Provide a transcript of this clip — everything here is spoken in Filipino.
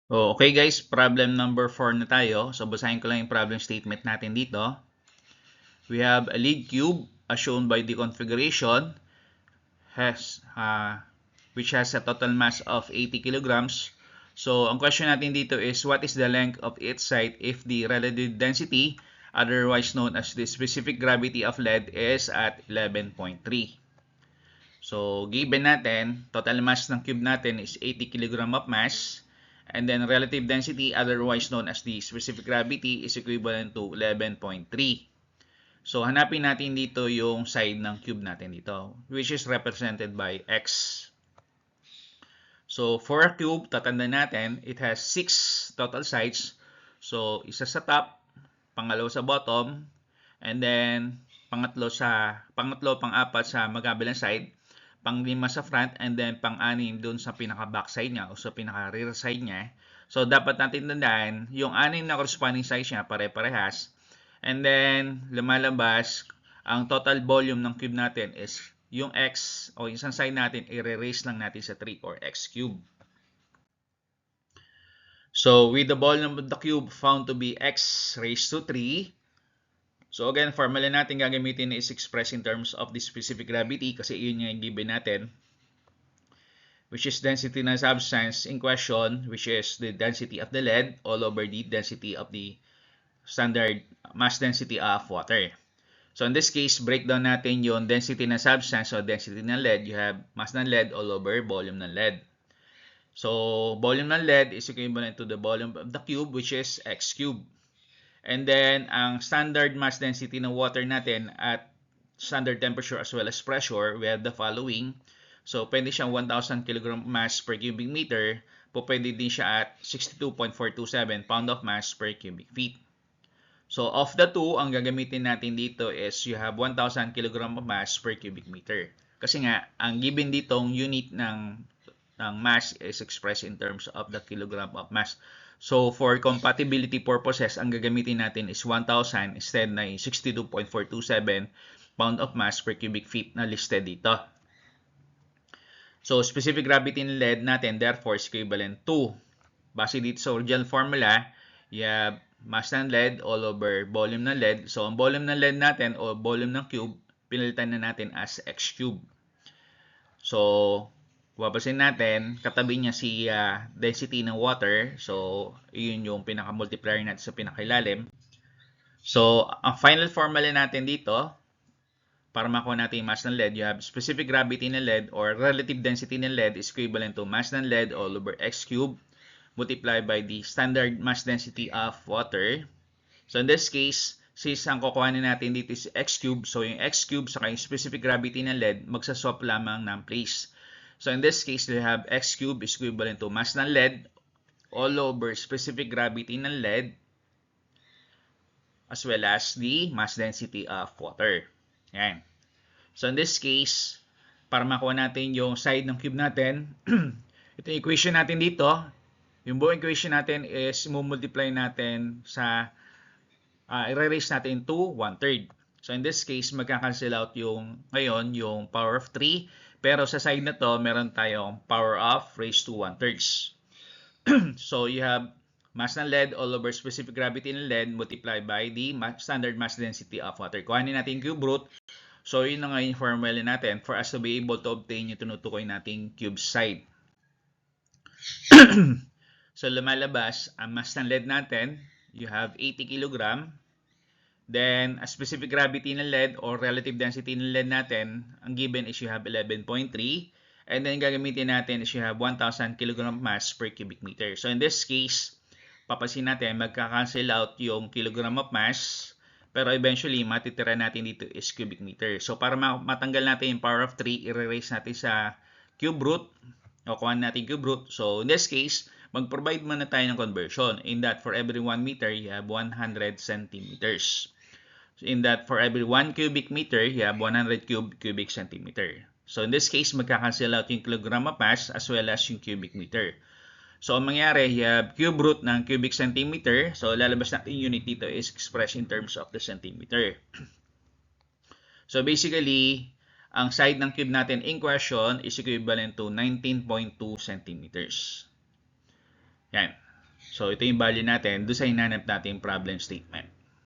Okay guys, problem number 4 na tayo. So basahin ko lang yung problem statement natin dito. We have a lead cube as shown by the configuration which has a total mass of 80 kilograms. So ang question natin dito is what is the length of each side if the relative density, otherwise known as the specific gravity of lead, is at 11.3. So, given natin, total mass ng cube natin is 80 kg of mass. And then, relative density, otherwise known as the specific gravity, is equivalent to 11.3. So, hanapin natin dito yung side ng cube natin dito, which is represented by x. So, for a cube, tatanda natin, it has 6 total sides. So, isa sa top, pangalawa sa bottom, and then, pang-apat sa magkabilang side, pang-5 sa front, and then pang-6 dun sa pinaka-back side niya o sa pinaka-rear side niya. So, dapat natin tandaan, yung 6 na corresponding size niya, pare-parehas. And then, lumalabas, ang total volume ng cube natin is yung x o isang side natin, i-raise lang natin sa 3 or x cube. So, with the volume of the cube found to be x raised to 3, so again, formula natin gagamitin is expressed in terms of the specific gravity kasi yun yung given natin, which is density ng substance in question, which is the density of the lead all over the density of the standard mass density of water. So in this case, breakdown natin yung density ng substance o density ng lead. You have mass ng lead all over volume ng lead. So volume ng lead is equivalent to the volume of the cube, which is x cube. And then, ang standard mass density ng water natin at standard temperature as well as pressure, we have the following. So, pwede siyang 1,000 kg mass per cubic meter. Pwede din siya at 62.427 pound of mass per cubic feet. So, of the two, ang gagamitin natin dito is you have 1,000 kg of mass per cubic meter. Kasi nga, ang given ditong unit ng mass is expressed in terms of the kilogram of mass. So, for compatibility purposes, ang gagamitin natin is 1,000 instead na 62.427 pound of mass per cubic feet na listed dito. So, specific gravity ng lead natin, therefore, is equivalent to, base dito sa original formula, you have mass ng lead all over volume ng lead. So, ang volume ng lead natin o volume ng cube, pinalitan na natin as x cube. So, papasin natin, katabi niya si density ng water. So, yun yung pinaka-multiplier natin sa pinakailalim. So, ang final formula natin dito, para makuha natin yung mass ng lead, you have specific gravity ng lead or relative density ng lead is equivalent to mass ng lead all over x cube multiplied by the standard mass density of water. So, in this case, since ang kukuhanin natin dito is x cube, so yung x cube sa yung specific gravity ng lead, magsaswap lamang ng place. So in this case, we have x cube is equivalent to mass ng lead all over specific gravity ng lead as well as the mass density of water. Yan. So in this case, para makuha natin yung side ng cube natin, ito yung equation natin dito. Yung buong equation natin is multiply natin sa i-raise natin to 1/3. So in this case, magka-cancel out yung ngayon yung power of 3. Pero sa side na to, meron tayong power of raised to 1/3. So you have mass ng lead all over specific gravity ng lead multiplied by the standard mass density of water. Kuhanin natin cube root. So yun na nga yung formula natin for us to be able to obtain yung tinutukoy nating cube side. So lumalabas, ang mass ng lead natin, you have 80 kg. Then, a specific gravity ng lead or relative density ng lead natin, ang given is you have 11.3. And then, gagamitin natin is you have 1,000 kg mass per cubic meter. So, in this case, papansin natin, magka-cancel out yung kilogram of mass. Pero eventually, matitira natin dito is cubic meter. So, para matanggal natin yung power of 3, i-raise natin sa cube root. O kuha natin cube root. So, in this case, mag-provide muna tayo ng conversion. In that, for every 1 meter, you have 100 centimeters. So in that, for every 1 cubic meter, you have 100 cubic centimeter. So in this case, magka-cancel out yung kilogram of mass as well as yung cubic meter. So ang mangyari, you have cube root ng cubic centimeter. So lalabas natin yung unit dito is expressed in terms of the centimeter. So basically, ang side ng cube natin in question is equivalent to 19.2 centimeters. Yan. So, ito yung value natin doon sa hinanap natin problem statement.